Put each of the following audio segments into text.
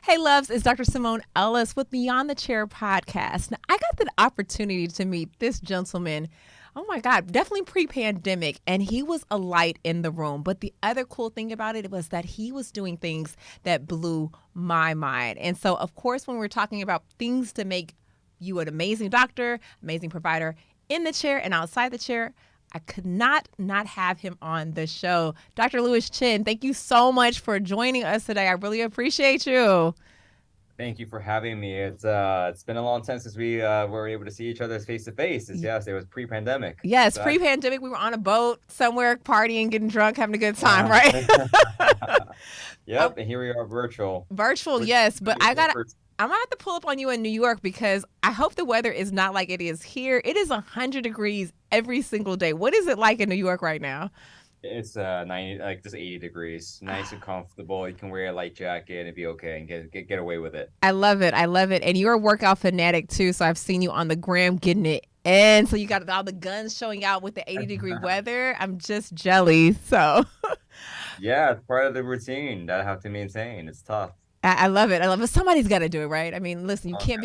Hey, loves, it's Dr. Simone Ellis with Beyond the Chair podcast. Now, I got the opportunity to meet this gentleman. Oh my God, definitely pre-pandemic, and he was a light in the room. But the other cool thing about it was that he was doing things that blew my mind. And so, of course, when we're talking about things to make you an amazing doctor, amazing provider in the chair and outside the chair, I could not have him on the show. Dr. Chen, thank you so much for joining us today. I really appreciate you. Thank you for having me. It's been a long time since we were able to see each other face to face. Yes, it was pre-pandemic. Yes, Exactly. pre-pandemic, we were on a boat somewhere, partying, getting drunk, having a good time, Yeah. right? I, Yep. And here we are, virtual. virtual, We're yes, but in person. I'm gonna have to pull up on you in New York because I hope the weather is not like it is here. It is 100 degrees every single day. What is it like in New York right now? It's 90, like just 80 degrees, nice and comfortable. You can wear a light jacket and be okay and get away with it. I love it. I love it. And you're a workout fanatic too. So I've seen you on the gram getting it in. So you got all the guns showing out with the 80-degree weather. I'm just jelly. So Yeah, it's part of the routine that I have to maintain. It's tough. I love it. I love it. Somebody's got to do it, right? I mean, listen, Someone's gotta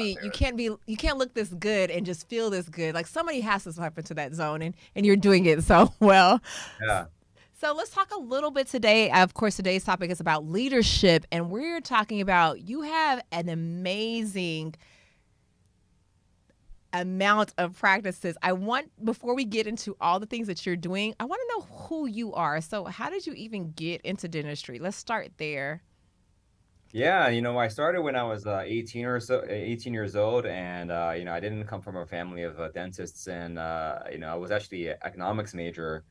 do it. you can't look this good and just feel this good. Like somebody has to step into that zone, and you're doing it so well. Yeah. So let's talk a little bit today. Of course, today's topic is about leadership, and we're talking about you have an amazing amount of practices. I want, before we get into all the things that you're doing, I want to know who you are. So, how did you even get into dentistry? Let's start there. Yeah, I started when I was 18 years old, and I didn't come from a family of dentists, and I was actually an economics major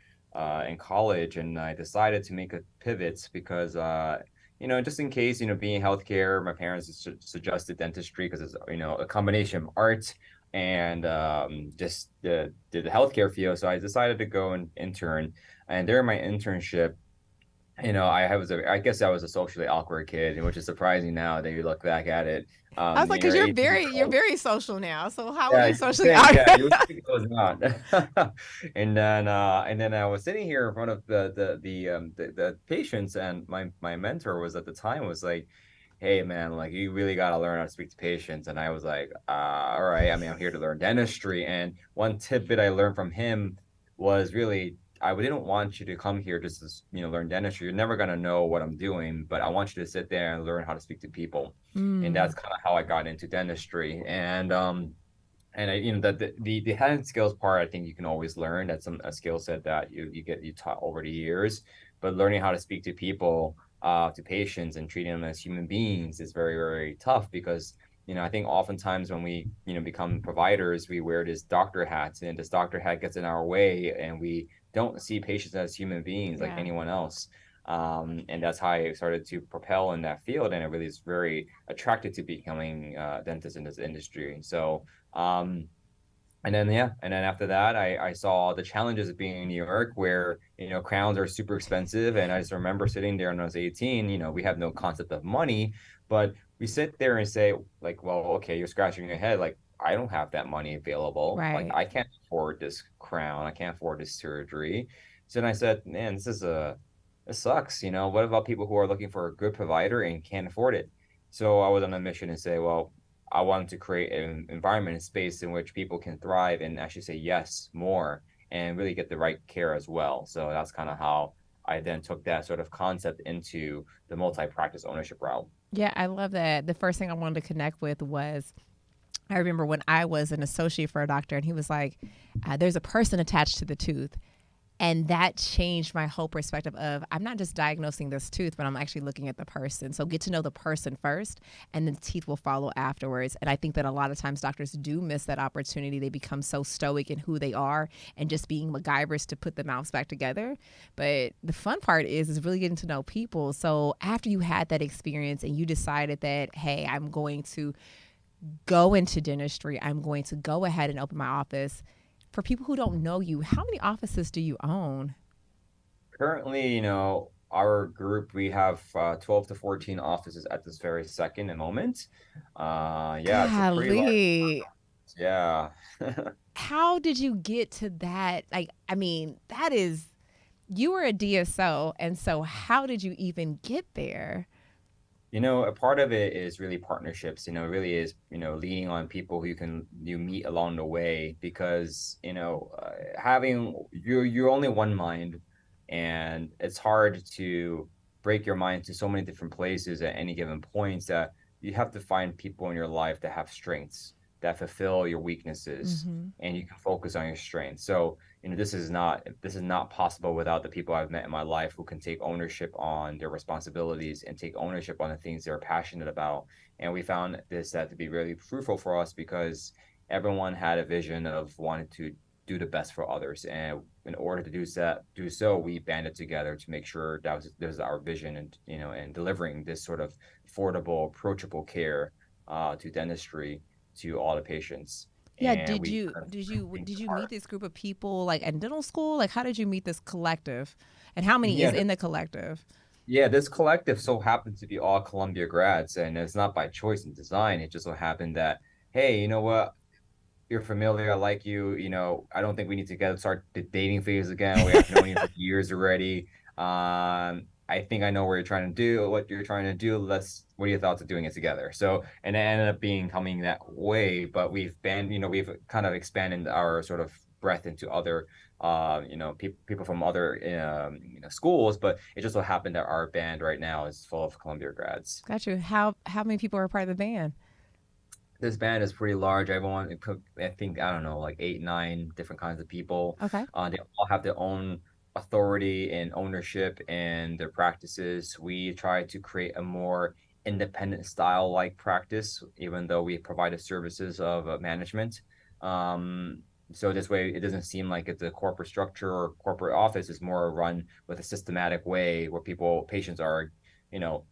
in college, and I decided to make a pivot because just in case, being in healthcare, my parents suggested dentistry because it's a combination of art and just the healthcare field. So I decided to go and intern, and during my internship. I guess I was a socially awkward kid, which is surprising now that you look back at it. I was like, because You're 18 years you're old. very social now. So how are Yeah, you you would socially think, yeah, awkward? you would think it was not. And then I was sitting here in front of the patients, and my mentor was at the time was like, "Hey man, like you really got to learn how to speak to patients." And I was like, all right. I mean, I'm here to learn dentistry. And one tidbit I learned from him was really, I didn't want you to come here just to, learn dentistry. You're never gonna know what I'm doing, but I want you to sit there and learn how to speak to people. And Mm, that's kind of how I got into dentistry. And that the hand skills part, I think you can always learn. That's a skill set that you taught over the years. But learning how to speak to people, to patients, and treating them as human beings is very, very tough because I think oftentimes when we become providers, we wear this doctor hats, and this doctor hat gets in our way, and we don't see patients as human beings like yeah. anyone else. And that's how I started to propel in that field, and I really is very attracted to becoming a dentist in this industry. So um, and then yeah, and then after that, I saw the challenges of being in New York, where crowns are super expensive, and I just remember sitting there when I was 18. We have no concept of money, but we sit there and say like, well, okay, you're scratching your head, like I don't have that money available, like Right. I can't afford this crown, I can't afford this surgery. So then I said, man, this sucks. What about people who are looking for a good provider and can't afford it? So I was on a mission to say, well, I wanted to create an environment and space in which people can thrive and actually say yes more and really get the right care as well. So that's kind of how I then took that sort of concept into the multi-practice ownership route. Yeah, I love that. The first thing I wanted to connect with was I remember when I was an associate for a doctor, and he was like, there's a person attached to the tooth. And that changed my whole perspective of I'm not just diagnosing this tooth, but I'm actually looking at the person. So get to know the person first, and then the teeth will follow afterwards. And I think that a lot of times doctors do miss that opportunity. They become so stoic in who they are and just being MacGyvers to put the mouths back together. But the fun part is really getting to know people. So after you had that experience and you decided that, hey, I'm going to go into dentistry, I'm going to go ahead and open my office. For people who don't know you, how many offices do you own? Currently, our group, we have 12 to 14 offices at this very second and moment. Yeah, it's a pretty large. Golly. Yeah. How did you get to that? Like, I mean, that is, you were a DSO. And so, how did you even get there? A part of it is really partnerships, really is, leaning on people who you meet along the way because, having you're only one mind, and it's hard to break your mind to so many different places at any given points that you have to find people in your life that have strengths that fulfill your weaknesses, Hmm. and you can focus on your strengths. So, this is not possible without the people I've met in my life who can take ownership on their responsibilities and take ownership on the things they're passionate about. And we found this that to be really fruitful for us because everyone had a vision of wanting to do the best for others. And in order to do so, we banded together to make sure that was our vision, and delivering this sort of affordable, approachable care to dentistry to all the patients. Yeah, And we did you meet this group of people like at dental school? Like how did you meet this collective? And how many is yeah, in the collective? Yeah, this collective so happened to be all Columbia grads, and it's not by choice and design. It just so happened that, hey, you know what? You're familiar. I like you. I don't think we need to start the dating phase again. We have known you for years already. I think I know what you're trying to do. What are your thoughts of doing it together? So, and it ended up being coming that way, but we've kind of expanded our sort of breadth into other, people from other, schools, but it just so happened that our band right now is full of Columbia grads. Got you. How many people are part of the band? This band is pretty large. Everyone, I think, I don't know, like eight, nine different kinds of people. Okay. They all have their own authority and ownership in their practices. We try to create a more independent style like practice, even though we provide the services of management. Um, so this way, it doesn't seem like it's a corporate structure or corporate office. It's more run with a systematic way where patients are,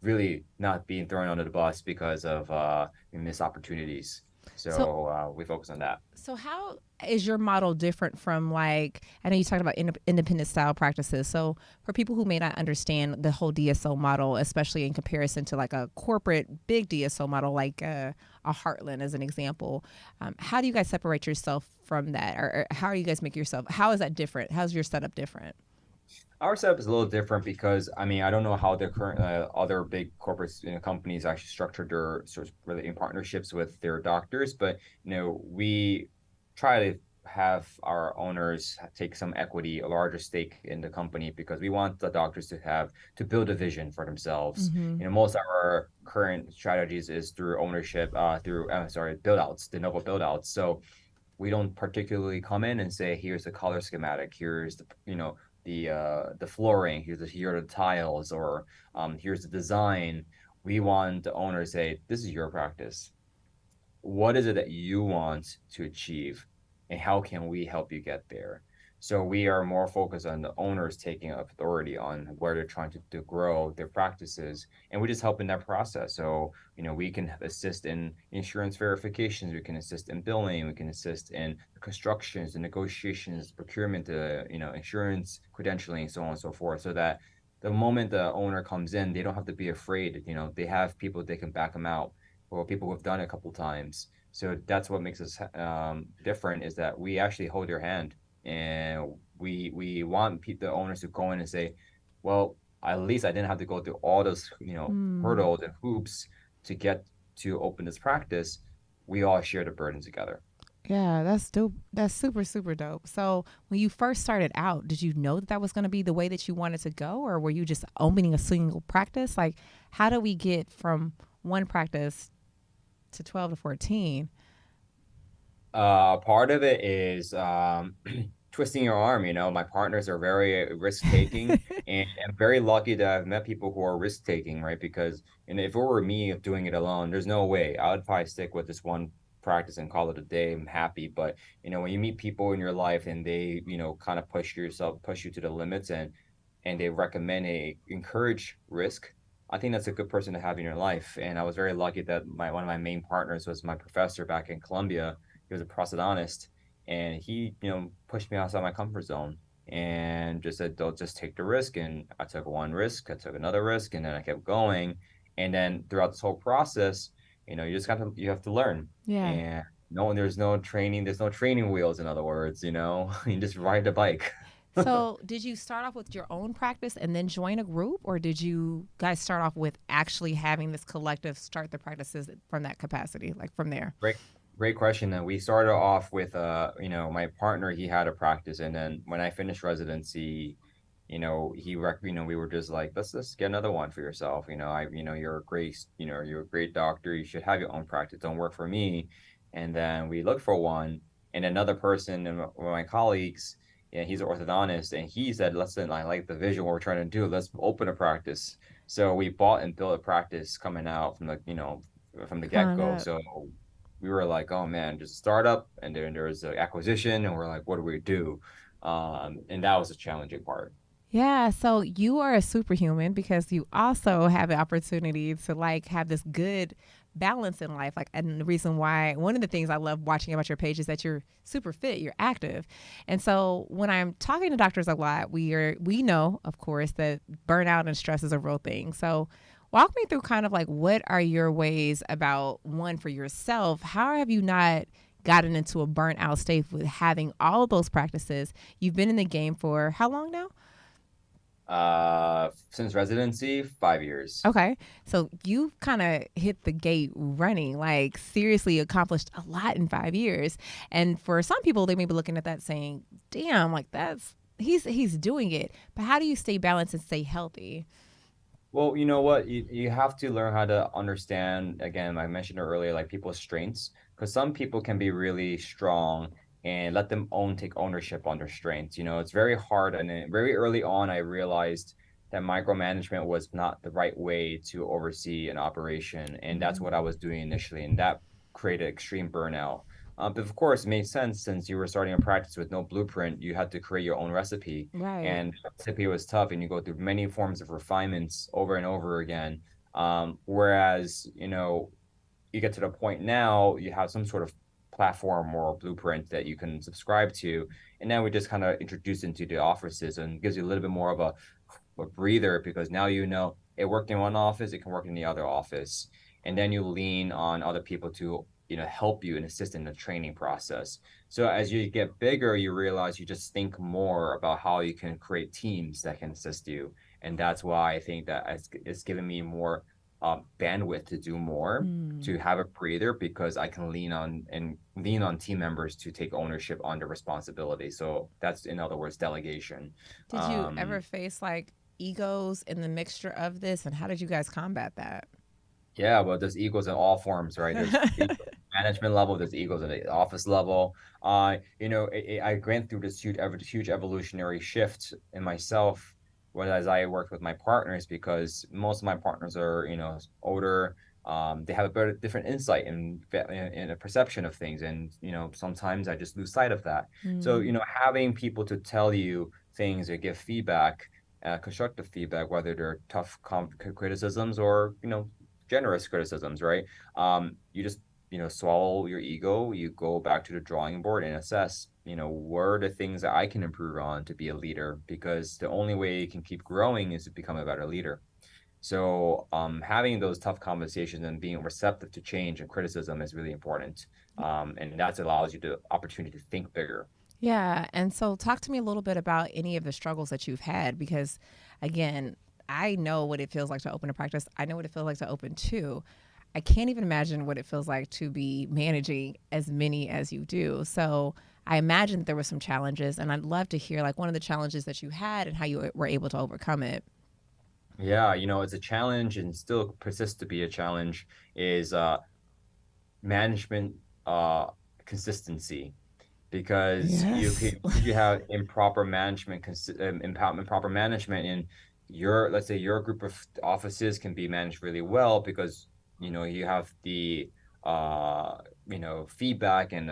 really not being thrown under the bus because of missed opportunities. So So we focus on that. So how is your model different from like I know you talked about independent style practices. So for people who may not understand the whole DSO model, especially in comparison to like a corporate big DSO model like a Heartland as an example, how do you guys separate yourself from that, or how do you guys make yourself? How is that different? How's your setup different? Our setup is a little different because I mean I don't know how the current other big corporate companies actually structured their sort of really in partnerships with their doctors, but we try to have our owners take some equity, a larger stake in the company because we want the doctors to build a vision for themselves. Mm-hmm. Most of our current strategies is through ownership, through sorry, build outs, de novo build outs. So we don't particularly come in and say, here's the color schematic, here's the flooring, here are the tiles, or here's the design. We want the owner to say, this is your practice. What is it that you want to achieve, and how can we help you get there? So we are more focused on the owners taking authority on where they're trying to grow their practices, and we just help in that process. So we can assist in insurance verifications, we can assist in billing, we can assist in the constructions, the negotiations, procurement, the insurance credentialing, so on and so forth, so that the moment the owner comes in, they don't have to be afraid. They have people they can back them out, or people who have done it a couple times. So that's what makes us different, is that we actually hold your hand, and we want the owners to go in and say, well, at least I didn't have to go through all those Mm. hurdles and hoops to get to open this practice. We all share the burden together. Yeah, that's dope. That's super, super dope. So, when you first started out, did you know that that was going to be the way that you wanted to go, or were you just opening a single practice? Like, how do we get from one practice to 12 to 14? Part of it is twisting your arm. My partners are very risk taking, and I'm very lucky that I've met people who are risk taking, right? Because if it were me doing it alone, there's no way I would probably stick with this one practice and call it a day. I'm happy, but when you meet people in your life and they, kind of push you to the limits, and they encourage risk. I think that's a good person to have in your life. And I was very lucky that one of my main partners was my professor back in Columbia. He was a prosthodontist, and he pushed me outside my comfort zone and just said, don't, just take the risk. And I took one risk, I took another risk, and then I kept going. And then throughout this whole process, you have to learn. Yeah. And there's no training, there's no training wheels, in other words. You just ride the bike. So, did you start off with your own practice and then join a group, or did you guys start off with actually having this collective start the practices from that capacity, like from there? Great, great question. And we started off with my partner, he had a practice, and then when I finished residency, we were just like, let's just get another one for yourself. You're a great doctor. You should have your own practice. Don't work for me. And then we looked for one, and another person, and one of my colleagues, yeah, he's an orthodontist, and he said, listen, I like the vision what we're trying to do. Let's open a practice. So we bought and built a practice coming out from the Con get-go. up. So we were like, oh man, just a startup, and then there was an acquisition, and we're like, what do we do? And that was a challenging part. Yeah, so you are a superhuman because you also have the opportunity to like have this good balance in life. Like, and the reason why one of the things I love watching about your page is that you're super fit, you're active. And so when I'm talking to doctors a lot, we know, of course, that burnout and stress is a real thing. So walk me through kind of like what are your ways about one for yourself? How have you not gotten into a burnout state with having all of those practices? You've been in the game for how long now? Since residency, 5 years. Okay. So you kind of hit the gate running, like seriously accomplished a lot in 5 years. And for some people, they may be looking at that saying, damn, like that's he's doing it. But how do you stay balanced and stay healthy? Well, you know what? You have to learn how to understand, again, I mentioned earlier, like people's strengths, because some people can be really strong and let them take ownership on their strengths. It's very hard. And then very early on, I realized that micromanagement was not the right way to oversee an operation. And that's Mm-hmm. what I was doing initially. And that created extreme burnout. But of course, it made sense since you were starting a practice with no blueprint, you had to create your own recipe, Right. and recipe was tough, and you go through many forms of refinements over and over again. Whereas, you get to the point now, you have some sort of platform or blueprint that you can subscribe to. And now we just kind of introduce into the offices and gives you a little bit more of a breather, because now it worked in one office, it can work in the other office. And then you lean on other people to help you and assist in the training process. So as you get bigger, you realize you just think more about how you can create teams that can assist you. And that's why I think that it's given me more bandwidth to do more, Mm. to have a breather, because I can lean on team members to take ownership on the responsibility. So that's, in other words, delegation. Did you ever Um, face like egos in the mixture of this, and how did you guys combat that? Yeah, well, there's egos in all forms, right? There's egos at the management level, there's egos at the office level. I went through this huge evolutionary shift in myself when as I worked with my partners, because most of my partners are, older. They have a better, different insight and a perception of things, and sometimes I just lose sight of that. So, Mm. having people to tell you things or give feedback, constructive feedback, whether they're tough criticisms or generous criticisms, right? You just, swallow your ego, you go back to the drawing board and assess, what are the things that I can improve on to be a leader? Because the only way you can keep growing is to become a better leader. So, having those tough conversations and being receptive to change and criticism is really important. And that allows you the opportunity to think bigger. Yeah. And so, talk to me a little bit about any of the struggles that you've had because, again, I know what it feels like to open a practice. I know what it feels like to open two. I can't even imagine what it feels like to be managing as many as you do. So, I imagine there were some challenges, and I'd love to hear like one of the challenges that you had and how you were able to overcome it. Yeah, it's a challenge and still persists to be a challenge, is management uh consistency, because Yes. you have improper management, improper management in let's say your group of offices can be managed really well because you have the uh feedback and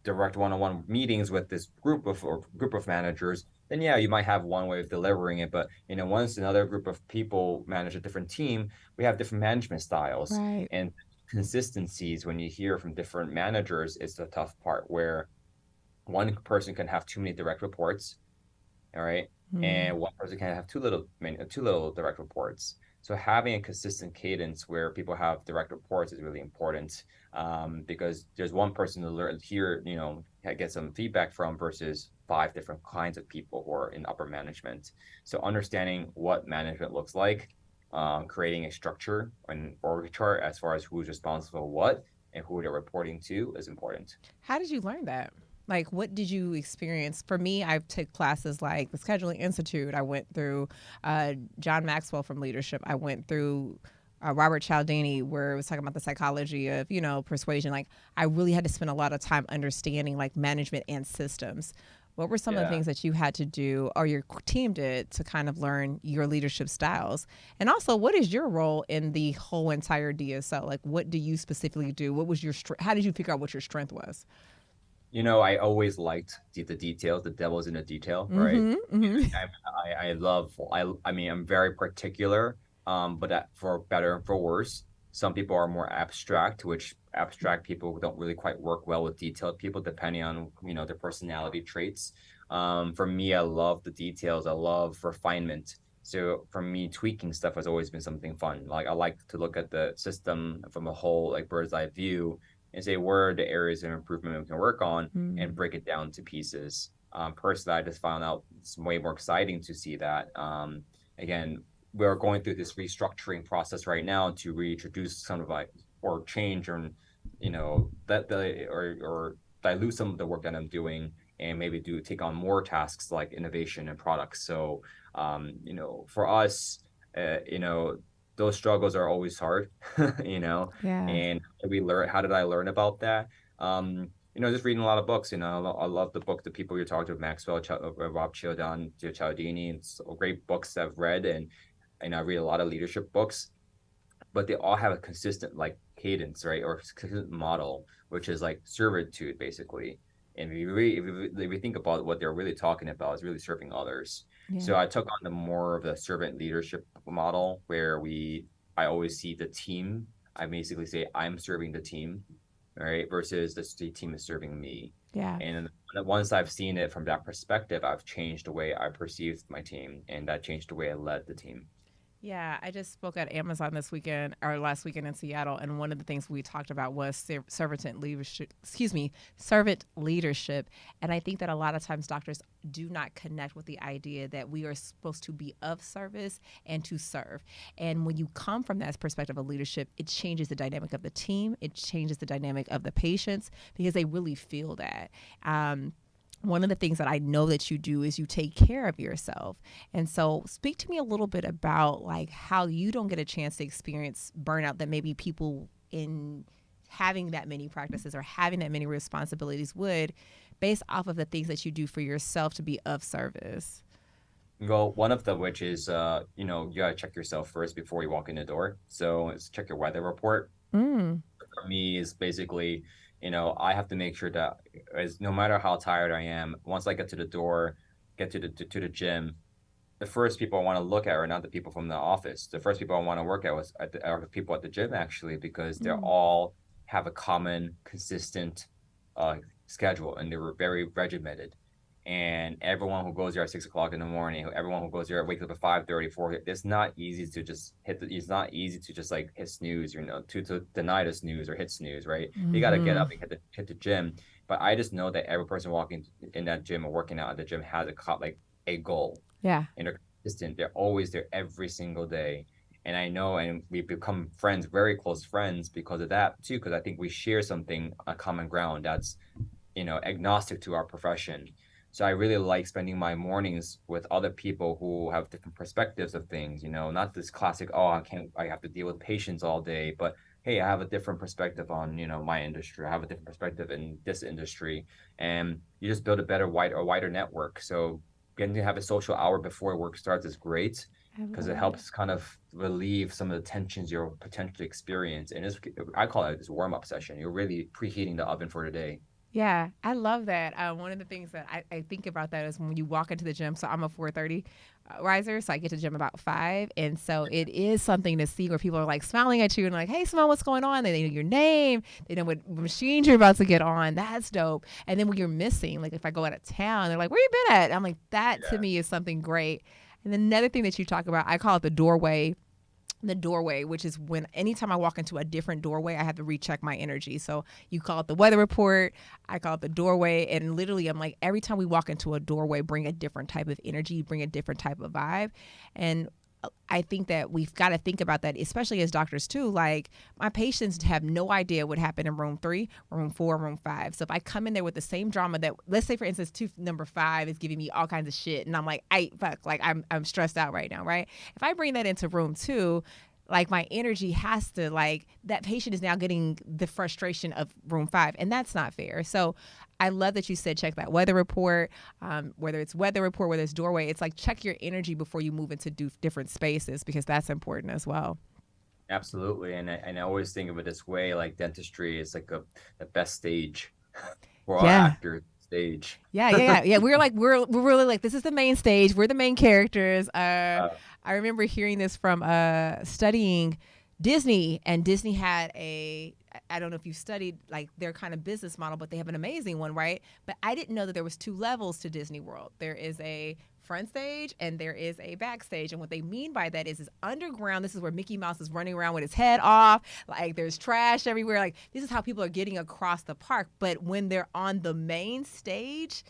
direct one-on-one meetings with this group of managers. Then yeah, you might have one way of delivering it, but once another group of people manage a different team, we have different management styles, Right. and consistencies when you hear from different managers is the tough part, where one person can have too many direct reports, all right, Mm. and one person can have too little direct reports. So having a consistent cadence where people have direct reports is really important, because there's one person to learn here, get some feedback from versus five different kinds of people who are in upper management. So understanding what management looks like, creating a structure and org chart as far as who's responsible for what and who they're reporting to is important. How did you learn that? Like, what did you experience? For me, I took classes like the Scheduling Institute. I went through John Maxwell from Leadership. I went through Robert Cialdini, where it was talking about the psychology of, persuasion. Like, I really had to spend a lot of time understanding like management and systems. What were some of the Yeah. things that you had to do or your team did to kind of learn your leadership styles? And also, what is your role in the whole entire DSO? Like, what do you specifically do? What was your how did you figure out what your strength was? I always liked the details. The devil's in the detail, right? Mm-hmm. Mm-hmm. I love. I mean, I'm very particular. But that, for better and for worse, some people are more abstract, which abstract people don't really quite work well with detailed people, depending on their personality traits. For me, I love the details. I love refinement. So for me, tweaking stuff has always been something fun. Like I like to look at the system from a whole like bird's eye view and say where are the areas of improvement we can work on and break it down to pieces. Personally, I just found out it's way more exciting to see that. Again, we're going through this restructuring process right now to reintroduce some of like or change or that the or dilute some of the work that I'm doing and maybe do take on more tasks like innovation and products. So for us, those struggles are always hard, you know, Yeah. and how did I learn about that? Just reading a lot of books. I love the book, The People You're Talking to, Maxwell, Rob Cialdini. It's great books I've read, and I read a lot of leadership books, but they all have a consistent like cadence, right, or consistent model, which is like servitude, basically. And if you think about what they're really talking about, is really serving others. Yeah. So I took on the more of the servant leadership model, where I always see the team. I basically say I'm serving the team, right, versus the team is serving me. Yeah. And once I've seen it from that perspective, I've changed the way I perceived my team, and that changed the way I led the team. Yeah, I just spoke at Amazon this weekend or last weekend in Seattle, and one of the things we talked about was servant leadership. Excuse me, servant leadership. And I think that a lot of times doctors do not connect with the idea that we are supposed to be of service and to serve. And when you come from that perspective of leadership, it changes the dynamic of the team. It changes the dynamic of the patients because they really feel that. One of the things that I know that you do is you take care of yourself. And so speak to me a little bit about like how you don't get a chance to experience burnout that maybe people in having that many practices or having that many responsibilities would, based off of the things that you do for yourself to be of service. Well, one of them, which is, you gotta check yourself first before you walk in the door. So it's check your weather report. Mm. For me, is basically, I have to make sure that, as no matter how tired I am, once I get to the door, get to the gym, the first people I want to look at are not the people from the office. The first people I want to work at are the people at the gym, actually, because they're Mm. all have a common, consistent uh, schedule, and they were very regimented. And everyone who goes there at 6 o'clock in the morning, everyone who goes there wakes up at 5:30, 4. It's not easy to just it's not easy to just like hit snooze, to deny the snooze or hit snooze, right? You got to get Mm-hmm. up and hit the gym. But I just know that every person walking in that gym or working out at the gym has like a goal, Yeah. and they're consistent. They're always there every single day. And I know, and we've become friends, very close friends because of that too, because I think we share something, a common ground that's, agnostic to our profession. So I really like spending my mornings with other people who have different perspectives of things, not this classic, oh, I have to deal with patients all day, but hey, I have a different perspective on, my industry. I have a different perspective in this industry. And you just build a wider network. So getting to have a social hour before work starts is great I because love it it. helps kind of relieve some of the tensions you'll potentially experience. And I call it this warm up session. You're really preheating the oven for the day. Yeah, I love that. One of the things that I think about that is when you walk into the gym. So I'm a 4:30 riser, so I get to the gym about 5, and so it is something to see where people are like smiling at you and like, "Hey, Simone, what's going on?" They know your name, they know what machines you're about to get on. That's dope. And then when you're missing, like if I go out of town, they're like, "Where you been at?" I'm like, that to Yeah. me is something great. And another thing that you talk about, I call it the doorway the doorway, which is when anytime I walk into a different doorway, I have to recheck my energy. So you call it the weather report, I call it the doorway, and literally I'm like, every time we walk into a doorway, bring a different type of energy, bring a different type of vibe. And I think that we've got to think about that, especially as doctors too. Like, my patients have no idea what happened in room 3, room 4, room 5. So if I come in there with the same drama that, let's say for instance, tooth number 5 is giving me all kinds of shit, and I'm like, fuck, like I'm stressed out right now, right? If I bring that into room 2, like my energy has to, like, that patient is now getting the frustration of room 5, and that's not fair. So I love that you said check that weather report, whether it's weather report, whether it's doorway. It's like check your energy before you move into different spaces, because that's important as well. Absolutely. And I always think of it this way, like dentistry is like the best stage for all Yeah. actors stage. Yeah. We're really like, this is the main stage. We're the main characters. Uh, I remember hearing this from studying Disney, and Disney had a, I don't know if you studied like their kind of business model, but they have an amazing one, right? But I didn't know that there was 2 levels to Disney World. There is a front stage and there is a backstage. And what they mean by that is underground. This is where Mickey Mouse is running around with his head off. Like, there's trash everywhere. Like, this is how people are getting across the park. But when they're on the main stage,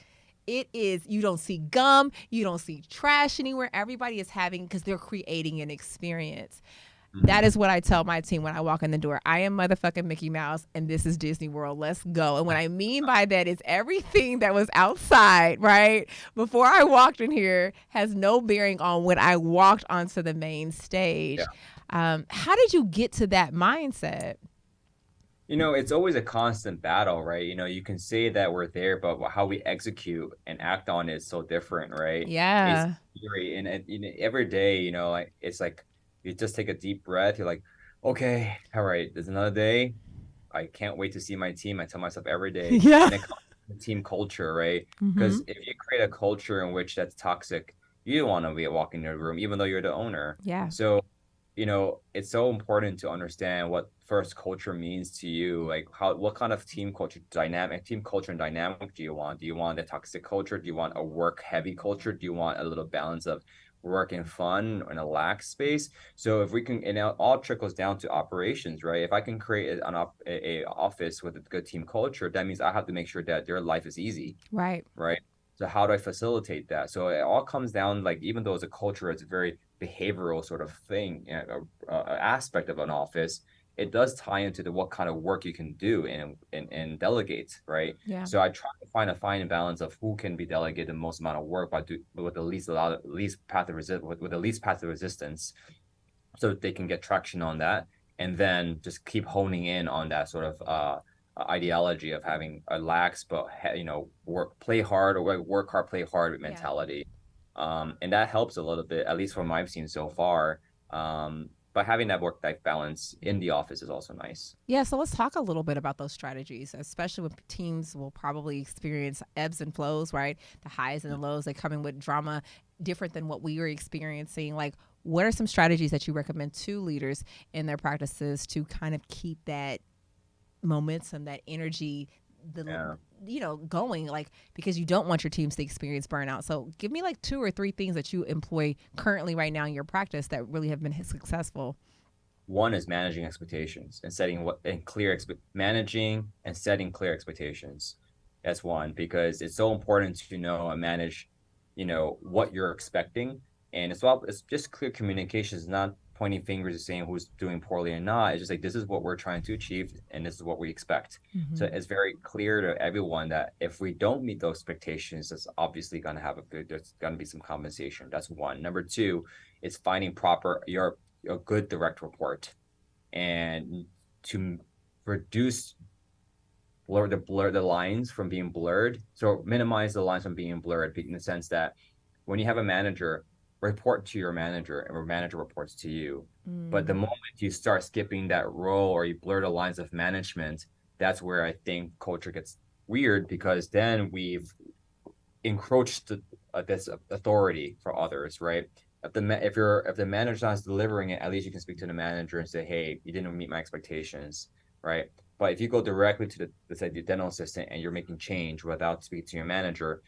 it is, you don't see gum, you don't see trash anywhere. Everybody is having, because they're creating an experience. That mhm. is what I tell my team when I walk in the door. I am motherfucking Mickey Mouse, and this is Disney World. Let's go. And what I mean by that is everything that was outside, right, before I walked in here has no bearing on when I walked onto the main Yeah. stage. How did you get to that mindset? It's always a constant battle, right? You can say that we're there, but how we execute and act on it is so different, right? It's Yeah. scary. And every day, like it's like you just take a deep breath. You're like, okay, all right, there's another day. I can't wait to see my team. I tell myself every day, Yeah. and it comes to team culture, right? Mm-hmm. Because if you create a culture in which that's toxic, you don't want to be walking in the room, even though you're the owner. Yeah. So, it's so important to understand what first culture means to you. Like what kind of team culture and dynamic do you want? Do you want a toxic culture? Do you want a work heavy culture? Do you want a little balance of work and fun in a lax space? So if we can, and it all trickles down to operations, right? If I can create a office with a good team culture, that means I have to make sure that their life is easy, Right. right? So how do I facilitate that? So it all comes down, like, even though it's a culture, it's a very behavioral sort of thing, aspect of an office. It does tie into the what kind of work you can do and delegate, right? Yeah. So I try to find a fine balance of who can be delegated the most amount of work, but with the least path of resistance, so that they can get traction on that, and then just keep honing in on that sort of ideology of having a lax but play hard, or work hard, play hard Yeah. mentality. And that helps a little bit, at least from what I've seen so far. But having that work-life balance in the office is also nice. Yeah, so let's talk a little bit about those strategies, especially when teams will probably experience ebbs and flows, right? The highs and the lows, they come in with drama different than what we were experiencing. Like, what are some strategies that you recommend to leaders in their practices to kind of keep that momentum, that energy, the Yeah. going, like, because you don't want your teams to experience burnout. So give me like 2 or 3 things that you employ currently right now in your practice that really have been successful. One is managing expectations and managing and setting clear expectations. That's one, because it's so important to know and manage, what you're expecting. And it's just clear communication. It's not pointing fingers and saying who's doing poorly or not. It's just like, this is what we're trying to achieve and this is what we expect. So Mm-hmm. it's very clear to everyone that if we don't meet those expectations, it's obviously there's gonna be some compensation. That's one. Number two, is finding a good direct report, and to reduce blur the lines from being blurred. So minimize the lines from being blurred in the sense that when you have a manager, report to your manager and your manager reports to you. But the Mm. moment you start skipping that role or you blur the lines of management, that's where I think culture gets weird, because then we've encroached this authority for others, right? If the manager's not delivering it, at least you can speak to the manager and say, "Hey, you didn't meet my expectations," right? But if you go directly to the dental assistant and you're making change without speaking to your manager,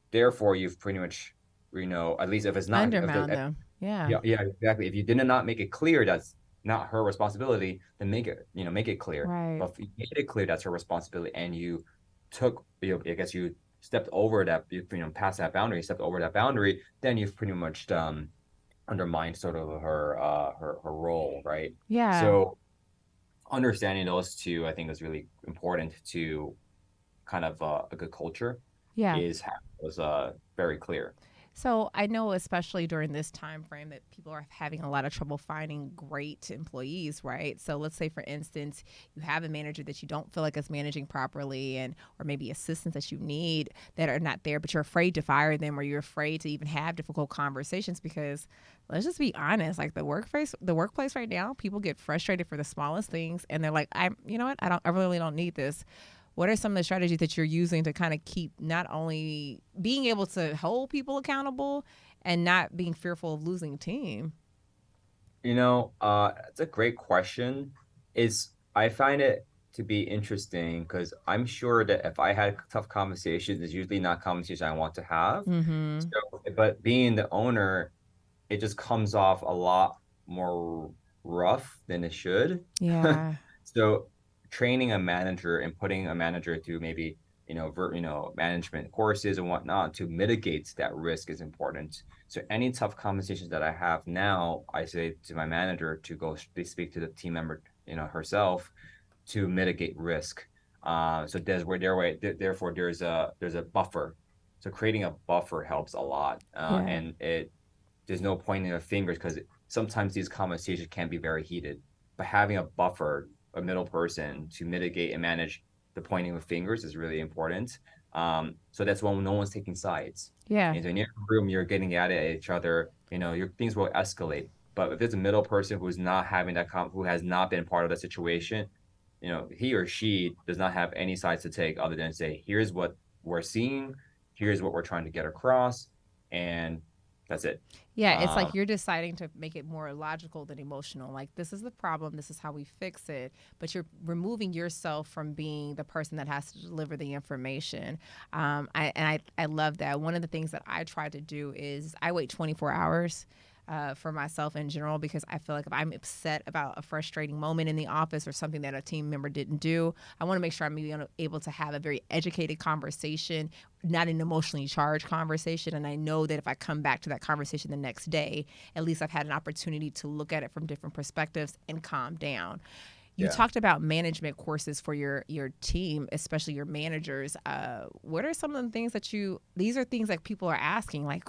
therefore you've pretty much, at least if it's not, if Undermine the them. Yeah. Yeah, yeah, exactly. If you did not make it clear that's not her responsibility, then make it clear. Right. But if you made it clear that's her responsibility and you took, I guess you stepped over that, past that boundary, stepped over that boundary, then you've pretty much undermined sort of her role, right? Yeah. So understanding those two, I think, is really important to kind of a good culture Yeah. is was very clear. So I know, especially during this time frame, that people are having a lot of trouble finding great employees, right? So let's say, for instance, you have a manager that you don't feel like is managing properly, and or maybe assistants that you need that are not there, but you're afraid to fire them, or you're afraid to even have difficult conversations because, let's just be honest, like the workplace right now, people get frustrated for the smallest things, and they're like, you know what, I really don't need this. What are some of the strategies that you're using to kind of keep not only being able to hold people accountable and not being fearful of losing a team? It's a great question. Is I find it to be interesting because I'm sure that if I had tough conversations, it's usually not conversations I want to have. Mm-hmm. So, but being the owner, it just comes off a lot more rough than it should. Yeah. So training a manager and putting a manager through maybe, management courses and whatnot to mitigate that risk is important. So any tough conversations that I have now, I say to my manager to go speak to the team member, herself to mitigate risk. So there's where therefore there's a buffer. So creating a buffer helps a lot, Yeah. and it there's no pointing of fingers because sometimes these conversations can be very heated. But having a buffer, a middle person to mitigate and manage the pointing of fingers is really important. So that's when no one's taking sides. Yeah. And so in your room, you're getting at each other. Your things will escalate. But if there's a middle person who's not having who has not been part of the situation, he or she does not have any sides to take other than say, here's what we're seeing, here's what we're trying to get across, and that's it. Yeah, it's Um, like you're deciding to make it more logical than emotional. Like, this is the problem, this is how we fix it. But you're removing yourself from being the person that has to deliver the information. I love that. One of the things that I try to do is I wait 24 hours. For myself in general, because I feel like if I'm upset about a frustrating moment in the office or something that a team member didn't do, I want to make sure I'm able to have a very educated conversation, not an emotionally charged conversation. And I know that if I come back to that conversation the next day, at least I've had an opportunity to look at it from different perspectives and calm down. You yeah. talked about management courses for your team, especially your managers. What are some of the things that these are things that people are asking, like,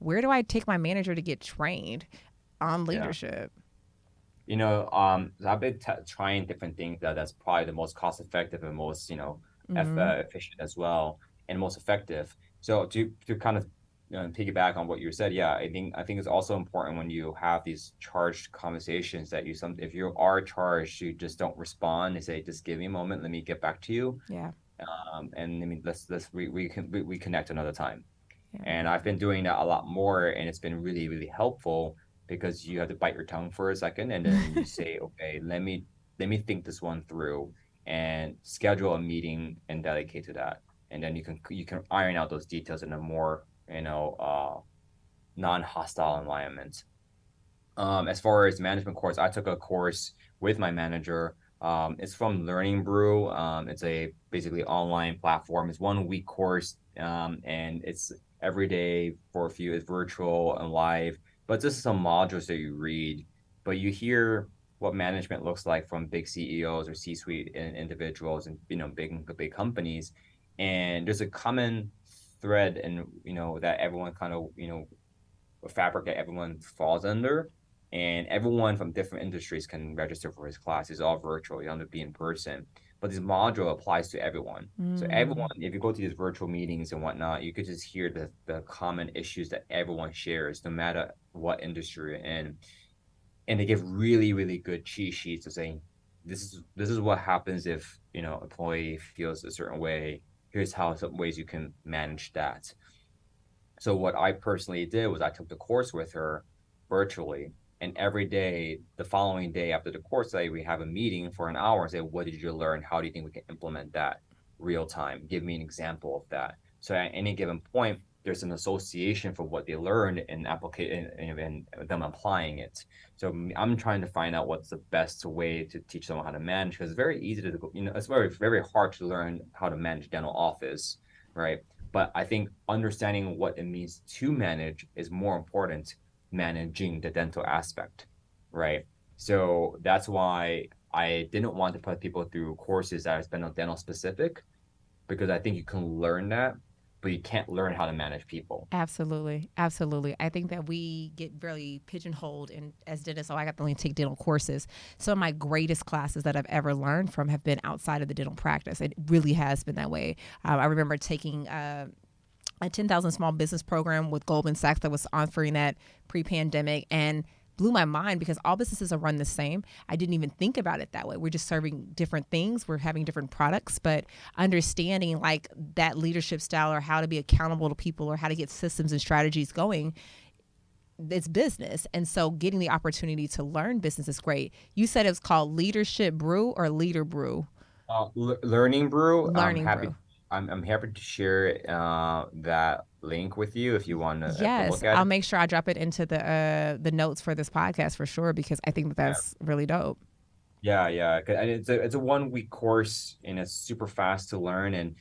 where do I take my manager to get trained on Yeah. leadership? I've been trying different things that's probably the most cost effective and most, Mm-hmm. efficient as well and most effective. So to kind of piggyback on what you said, yeah, I think it's also important when you have these charged conversations that if you are charged, you just don't respond. They say, just give me a moment, let me get back to you. Yeah. And I mean, we connect another time. Yeah. And I've been doing that a lot more, and it's been really, really helpful because you have to bite your tongue for a second, and then you say, okay, let me think this one through and schedule a meeting and dedicate to that. And then you can iron out those details in a more, non-hostile environment. As far as management course, I took a course with my manager. It's from Learning Brew. It's a basically online platform. It's 1 week course, and it's every day for a few. It's virtual and live, but this is some modules that you read, but you hear what management looks like from big CEOs or C-suite individuals and big companies, and there's a common thread and that everyone kind of a fabric that everyone falls under. And everyone from different industries can register for his class. It's all virtual. You don't have to be in person. But this module applies to everyone. So everyone, Mm. if you go to these virtual meetings and whatnot, you could just hear the common issues that everyone shares, no matter what industry you're in. And they give really, really good cheat sheets of saying, this is what happens if employee feels a certain way. Here's how some ways you can manage that. So what I personally did was I took the course with her virtually, and every day, the following day after the course day, we have a meeting for an hour and say, what did you learn? How do you think we can implement that real time? Give me an example of that. So at any given point, there's an association for what they learned and and them applying it. So I'm trying to find out what's the best way to teach them how to manage, because it's very easy to, it's very hard to learn how to manage dental office, right? But I think understanding what it means to manage is more important, managing the dental aspect, right? So that's why I didn't want to put people through courses that are dental specific, because I think you can learn that, but you can't learn how to manage people. Absolutely, absolutely. I think that we get really pigeonholed in as dentists. Oh, I got to only take dental courses. Some of my greatest classes that I've ever learned from have been outside of the dental practice. It really has been that way. I remember taking a 10,000 small business program with Goldman Sachs that was offering that pre-pandemic, and blew my mind because all businesses are run the same. I didn't even think about it that way. We're just serving different things. We're having different products, but understanding like that leadership style or how to be accountable to people or how to get systems and strategies going, it's business. And so getting the opportunity to learn business is great. You said it was called Leadership Brew or Leader Brew? Learning Brew, Learning Brew. I'm happy to share that link with you if you want to Yes, look at I'll it. make sure I drop it into the notes for this podcast for sure because I think that Yeah. that's really dope. Yeah. And it's a 1 week course, and it's super fast to learn. And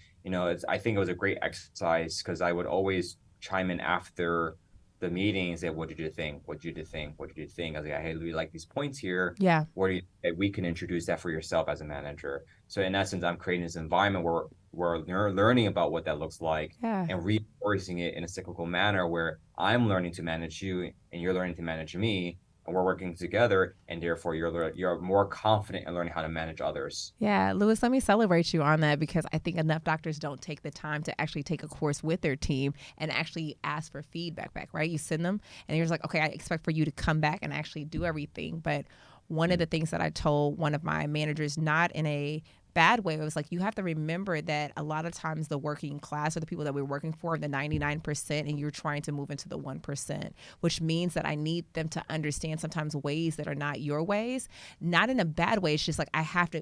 I think it was a great exercise, because I would always chime in after the meeting and say, "What did you think? What did you think? What did you think?" I was like, "Hey, we like these points here. Yeah, What do you we can introduce that for yourself as a manager." So in essence, I'm creating this environment where we're learning about what that looks like, yeah. and reinforcing it in a cyclical manner where I'm learning to manage you and you're learning to manage me, and we're working together, and therefore you're more confident in learning how to manage others. Yeah, Lewis, let me celebrate you on that because I think enough doctors don't take the time to actually take a course with their team and actually ask for feedback back, right? You send them and you're just like, okay, I expect for you to come back and actually do everything. But one of the things that I told one of my managers, not in a bad way, it was like, you have to remember that a lot of times the working class or the people that we're working for, the 99%, and you're trying to move into the 1%, which means that I need them to understand sometimes ways that are not your ways, not in a bad way. It's just like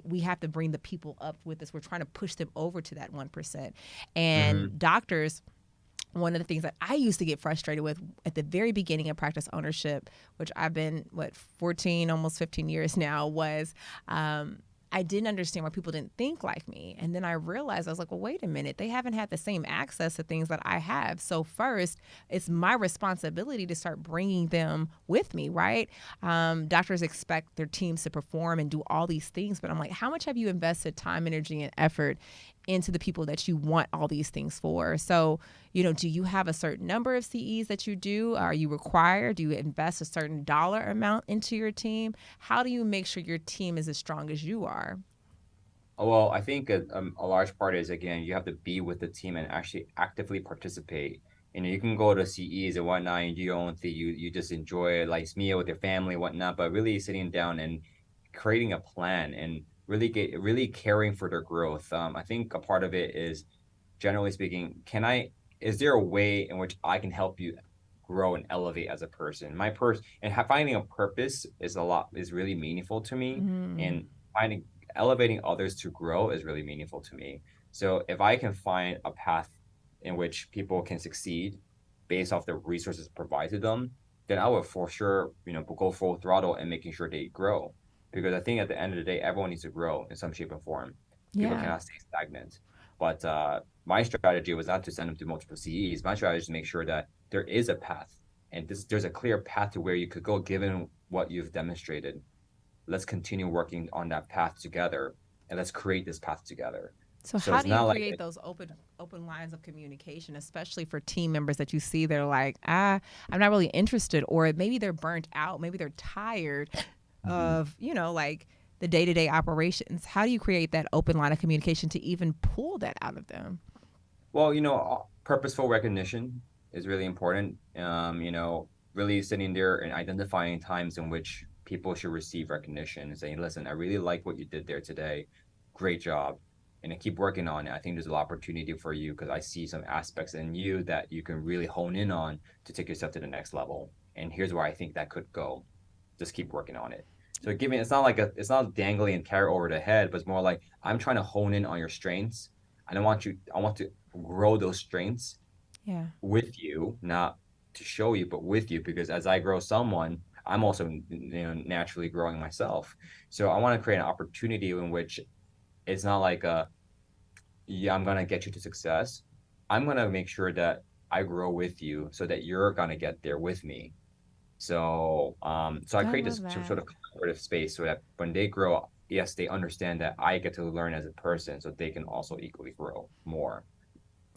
we have to bring the people up with us. We're trying to push them over to that 1%. Mm-hmm. And doctors, one of the things that I used to get frustrated with at the very beginning of practice ownership, which I've been, 14, almost 15 years now, was I didn't understand why people didn't think like me. And then I realized, I was like, well, wait a minute. They haven't had the same access to things that I have. So first, it's my responsibility to start bringing them with me, right? Doctors expect their teams to perform and do all these things. But I'm like, how much have you invested time, energy, and effort into the people that you want all these things for? So, do you have a certain number of CEs that you do? Are you required? Do you invest a certain dollar amount into your team? How do you make sure your team is as strong as you are? Well, I think a large part is, again, you have to be with the team and actually actively participate. You can go to CEs and whatnot and do your own thing. You just enjoy a nice meal with your family and whatnot, but really sitting down and creating a plan and really caring for their growth. I think a part of it is, generally speaking, is there a way in which I can help you grow and elevate as a person? Finding a purpose is really meaningful to me, Mm, and finding elevating others to grow is really meaningful to me. So if I can find a path in which people can succeed based off the resources provided to them, then I would for sure, go full throttle and making sure they grow. Because I think at the end of the day, everyone needs to grow in some shape or form. People yeah. cannot stay stagnant. But my strategy was not to send them to multiple CEs. My strategy is to make sure that there is a path, and there's a clear path to where you could go given what you've demonstrated. Let's continue working on that path together, and let's create this path together. So So how it's do you not like, create those open lines of communication, especially for team members that you see they're like, I'm not really interested, or maybe they're burnt out, maybe they're tired of, like the day-to-day operations. How do you create that open line of communication to even pull that out of them? well, purposeful recognition is really important. Really sitting there and identifying times in which people should receive recognition and saying, "Listen, I really like what you did there today. Great job." And then keep working on it. I think there's an opportunity for you, because I see some aspects in you that you can really hone in on to take yourself to the next level. And here's where I think that could go. Just keep working on it. So it's not dangling and carrot over the head, but it's more like, I'm trying to hone in on your strengths. I want to grow those strengths Yeah. with you, not to show you, but with you, because as I grow someone, I'm also, naturally growing myself. So I want to create an opportunity in which it's not like yeah, I'm gonna get you to success. I'm gonna make sure that I grow with you so that you're gonna get there with me. So I I create love this sort that. of collaborative space so that when they grow up, yes, they understand that I get to learn as a person, so they can also equally grow more.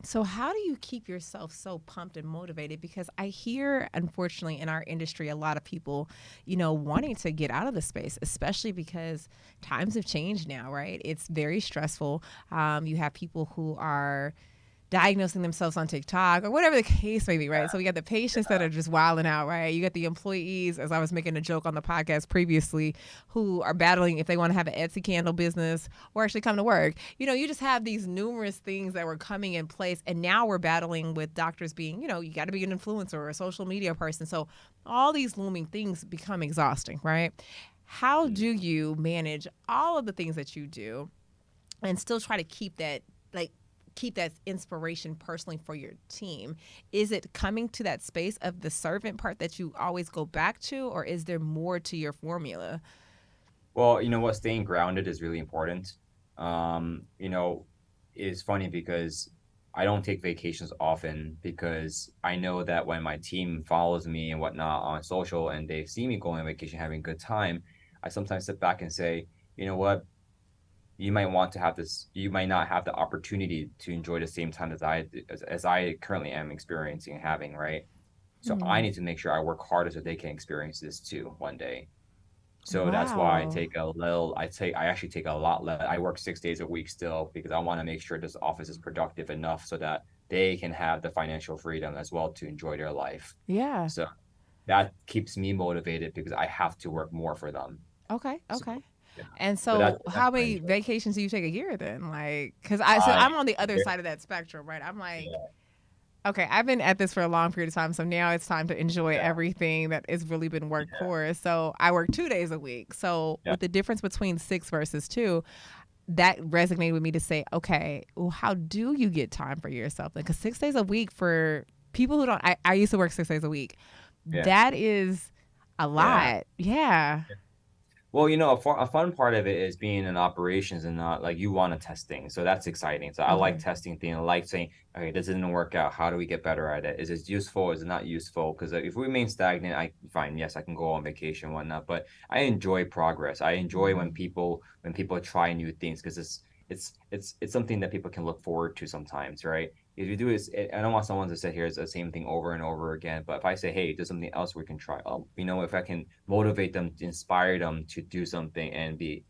So, how do you keep yourself so pumped and motivated? Because I hear, unfortunately, in our industry, a lot of people, wanting to get out of the space, especially because times have changed now, right? It's very stressful. You have people who are diagnosing themselves on TikTok or whatever the case may be, right? So we got the patients that are just wilding out, right? You got the employees, as I was making a joke on the podcast previously, who are battling if they want to have an Etsy candle business or actually come to work. You just have these numerous things that were coming in place. And now we're battling with doctors being, you got to be an influencer or a social media person. So all these looming things become exhausting, right? How do you manage all of the things that you do and still try to keep that, like, keep that inspiration personally for your team? Is it coming to that space of the servant part that you always go back to, or is there more to your formula? Well, you know what? Staying grounded is really important. It's funny because I don't take vacations often because I know that when my team follows me and whatnot on social and they see me going on vacation, having a good time, I sometimes sit back and say, you know what? You might not have the opportunity to enjoy the same time as I currently am experiencing and having, right? So I Hmm. need to make sure I work harder so they can experience this too one day. So that's why Wow. I actually take a lot less. I work 6 days a week still because I want to make sure this office is productive enough so that they can have the financial freedom as well to enjoy their life. Yeah. So that keeps me motivated because I have to work more for them. Okay. So Okay. yeah, And but so, that's how what I many enjoy. vacations do you take a year then? Like, so I I'm on the other side of that spectrum, right? I'm like, yeah, okay, I've been at this for a long period of time, so now it's time to enjoy yeah, everything that has really been worked yeah, for. So I work 2 days a week. So yeah. with the difference between 6 versus 2, that resonated with me to say, okay, well, how do you get time for yourself? Because 6 days a week for people who don't, I used to work 6 days a week. Yeah. That is a Yeah. lot. Yeah. Well, a fun part of it is being in operations and not like you want to test things. So that's exciting. So I like Hmm. testing things. I like saying, okay, this didn't work out. How do we get better at it? Is it useful? Is it not useful? Because if we remain stagnant, I fine. Yes, I can go on vacation and whatnot, but I enjoy progress. I enjoy Hmm. when people try new things because it's something that people can look forward to sometimes, right? If you do this, I don't want someone to sit here as the same thing over and over again. But if I say, hey, there's something else we can try, if I can motivate them, inspire them to do something and be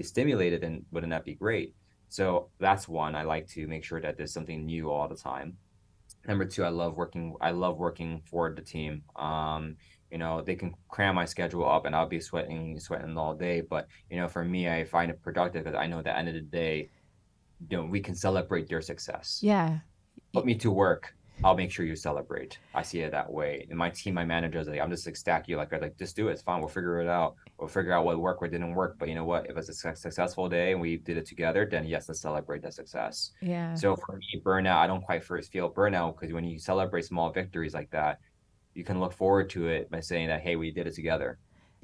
stimulated, then wouldn't that be great? So that's one. I like to make sure that there's something new all the time. Number two, I love working for the team. They can cram my schedule up and I'll be sweating all day. But, for me, I find it productive because I know at the end of the day, we can celebrate their success. Yeah. Put me to work. I'll make sure you celebrate. I see it that way. And my team, my managers, like I'm just like stack you like just do it. It's fine. We'll figure it out. We'll figure out what worked, what didn't work. But you know what? If it's a successful day and we did it together, then yes, let's celebrate that success. Yeah. So for me, burnout, I don't quite first feel burnout because when you celebrate small victories like that, you can look forward to it by saying that, hey, we did it together.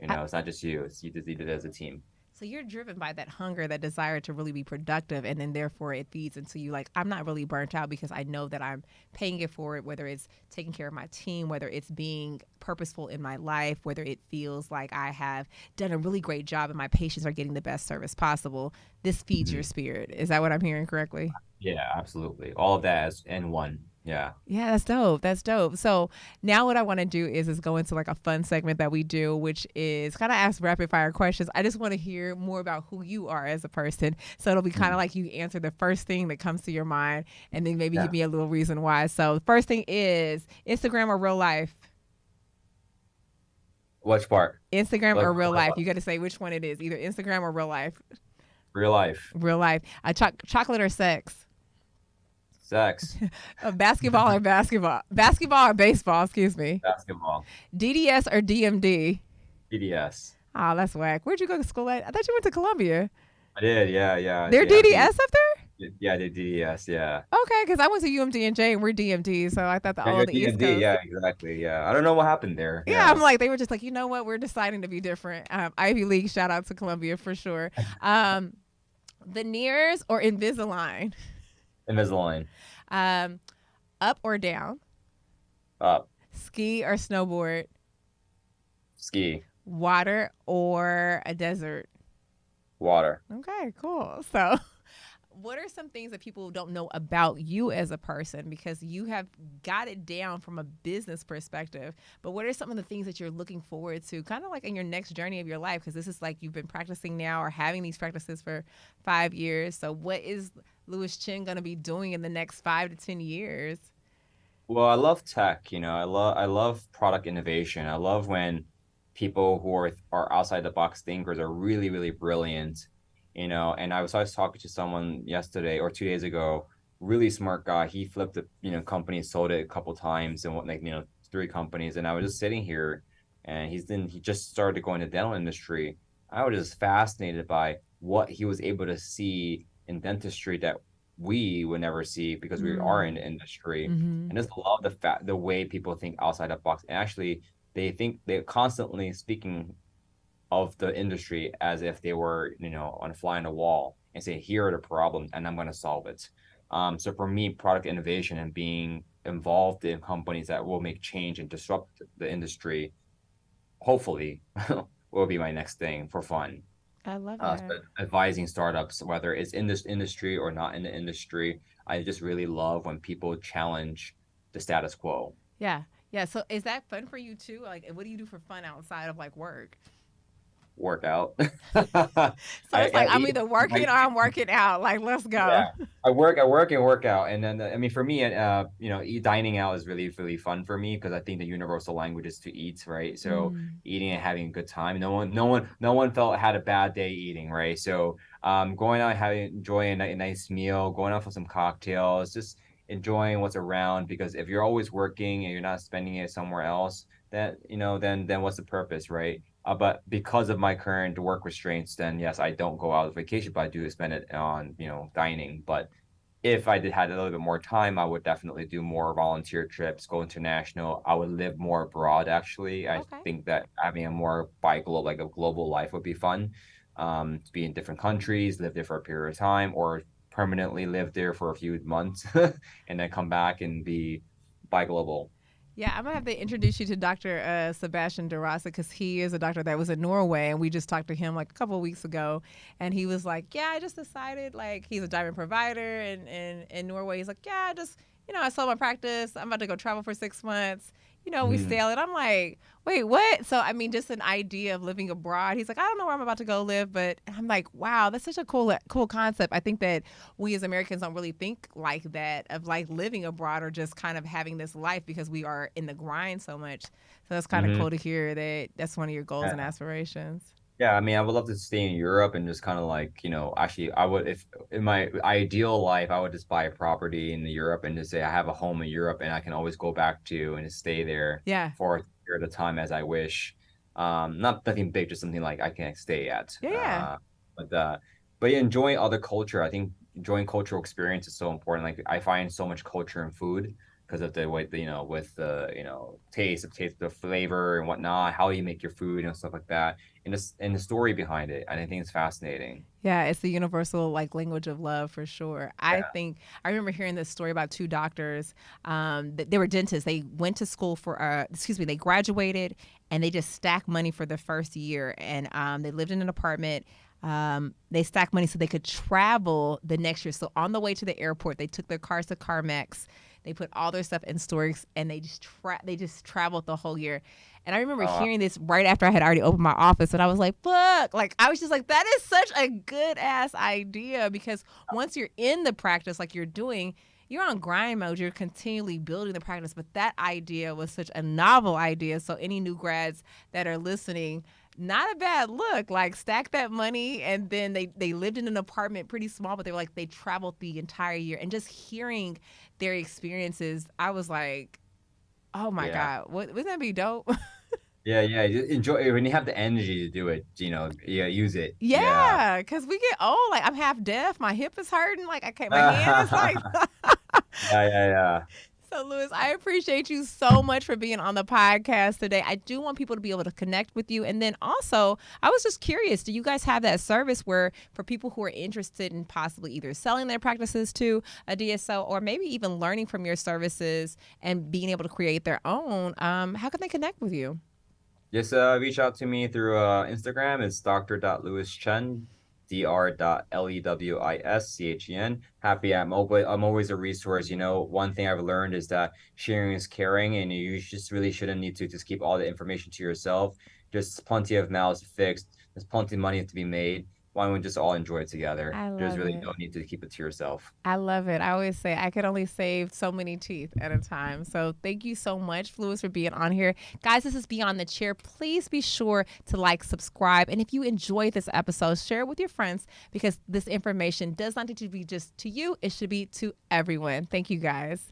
I, It's not just you. You did it as a team. So you're driven by that hunger, that desire to really be productive, and then therefore it feeds into you. Like, I'm not really burnt out because I know that I'm paying it forward, whether it's taking care of my team, whether it's being purposeful in my life, whether it feels like I have done a really great job and my patients are getting the best service possible. This feeds your Mhm. spirit. Is that what I'm hearing correctly? Yeah, absolutely. All of that as in one. Yeah. Yeah, that's dope. That's dope. So now what I want to do is go into like a fun segment that we do, which is kind of ask rapid fire questions. I just want to hear more about who you are as a person. So it'll be kind of Mhm. like you answer the first thing that comes to your mind and then maybe give Yeah. me a little reason why. So the first thing is Instagram or real life? Which part? Instagram Like or real life? You got to say which one it is, either Instagram or real life. real life. Real life. Chocolate or sex? Sex. Basketball or basketball? Basketball or baseball, excuse me. Basketball. DDS or DMD? BDS. Oh, that's whack. Where'd you go to school at? I thought you went to Columbia. I did, yeah, yeah. They're DMV. DDS up there? Yeah, the DES, yeah. Okay, because I went to UMD and J and we're DMD, so I thought that Yeah, all you're on the East DMD, Coast. yeah, exactly. Yeah. I don't know what happened there. Yeah, I'm Yeah. like, they were just like, you know what? We're deciding to be different. Ivy League, shout out to Columbia for sure. Um, Veneers or Invisalign? Invisalign. Um, Up or down? Up. Ski or snowboard? Ski. Water or a desert? Water. Okay, cool. So, what are some things that people don't know about you as a person because you have got it down from a business perspective, but what are some of the things that you're looking forward to kind of like in your next journey of your life, because this is like you've been practicing now or having these practices for 5 years, so what is Louis Chen going to be doing in the next 5 to 10 years? Well, I love tech, I love product innovation. I love when people who are outside the box thinkers are really, really brilliant, and I was talking to someone yesterday or 2 days ago, really smart guy. He flipped the, company, sold it a couple times and what like, three companies. And I was just sitting here and he just started going to the dental industry. I was just fascinated by what he was able to see in dentistry that we would never see because we are in the industry. Mm-hmm. And just love the way people think outside the box. And actually, they're constantly speaking of the industry as if they were, on a fly on the wall and say, here are the problems, and I'm going to solve it. So for me, product innovation and being involved in companies that will make change and disrupt the industry, hopefully, will be my next thing for fun. I love So that. advising startups, whether it's in this industry or not in the industry, I just really love when people challenge the status quo. Yeah. Yeah. So is that fun for you too? Like, what do you do for fun outside of like work? Workout. So it's like I'm Eat, either working or I'm working out. Like, let's go. yeah. I work and work out. And then, I mean, for me, dining out is really, really fun for me because I think the universal language is to eat, right? So Mm. eating and having a good time. No one felt had a bad day eating, right? So, going out, enjoying a nice meal, going out for some cocktails, just enjoying what's around. Because if you're always working and you're not spending it somewhere else, then what's the purpose, right? But because of my current work restraints, then yes, I don't go out on vacation, but I do spend it on, dining. But if I did had a little bit more time, I would definitely do more volunteer trips, go international. I would live more abroad, actually. I Okay. think that having a more like a global life would be fun. To be in different countries, live there for a period of time, or permanently live there for a few months and then come back and be bi-global. Yeah, I'm gonna have to introduce you to Dr. Sebastian DeRosa because he is a doctor that was in Norway, and we just talked to him like a couple of weeks ago, and he was like, "Yeah, I just decided like he's a diamond provider in Norway. He's like, yeah, I just I sold my practice. I'm about to go travel for 6 months. We Mhm. sail it. I'm like, wait, what? So I mean, just an idea of living abroad. He's like, I don't know where I'm about to go live, but I'm like, wow, that's such a cool concept. I think that we as Americans don't really think like that of like living abroad or just kind of having this life because we are in the grind so much. So that's kind of Mhm. cool to hear that that's one of your goals and aspirations. Yeah, I mean, I would love to stay in Europe and just kind of like, actually, I would, if in my ideal life, I would just buy a property in Europe and just say I have a home in Europe and I can always go back to and just stay there Yeah. for a period of time as I wish. Not nothing big, just something like I can stay at. Yeah, yeah. But uh, but yeah, enjoying other culture. I think enjoying cultural experience is so important. Like I find so much culture in food because of the way, with the, taste, the flavor and whatnot, how you make your food and stuff like that and the story behind it. And I think it's fascinating. Yeah, it's the universal like language of love for sure. I Yeah. think I remember hearing this story about two doctors. They were dentists. They went to school for, excuse me, they graduated and they just stacked money for the first year. And they lived in an apartment. They stacked money so they could travel the next year. So on the way to the airport, they took their cars to CarMax. They put all their stuff in storage and they just traveled the whole year. And I remember Oh, hearing this right after I had already opened my office, and I was like, "Fuck!" Like I was just like, "That is such a good ass idea." Because once you're in the practice, like you're doing, you're on grind mode. You're continually building the practice. But that idea was such a novel idea. So any new grads that are listening, not a bad look. Like stack that money, and then they lived in an apartment, pretty small, but they were like they traveled the entire year, and just hearing their experiences, I was like, "Oh my yeah. god, wouldn't that be dope?" Yeah, yeah. Just enjoy when you have the energy to do it. Yeah, use it. Yeah. Yeah, because we get old. Like I'm half deaf. My hip is hurting. Like I can't. My hand is like. Yeah, yeah, yeah. So, Lewis, I appreciate you so much for being on the podcast today. I do want people to be able to connect with you. And then also, I was just curious, do you guys have that service where for people who are interested in possibly either selling their practices to a DSO or maybe even learning from your services and being able to create their own, how can they connect with you? Just reach out to me through Instagram. It's dr.lewischen, dr.lewischchen. Happy. I'm always a resource. One thing I've learned is that sharing is caring, and you just really shouldn't need to just keep all the information to yourself. There's plenty of mouths fixed. There's plenty of money to be made. Why don't we just all enjoy it together? I There's love really it. no need to keep it to yourself. I love it. I always say I could only save so many teeth at a time. So thank you so much, Lewis, for being on here. Guys, this is Beyond the Chair. Please be sure to like, subscribe, and if you enjoyed this episode, share it with your friends because this information does not need to be just to you. It should be to everyone. Thank you, guys.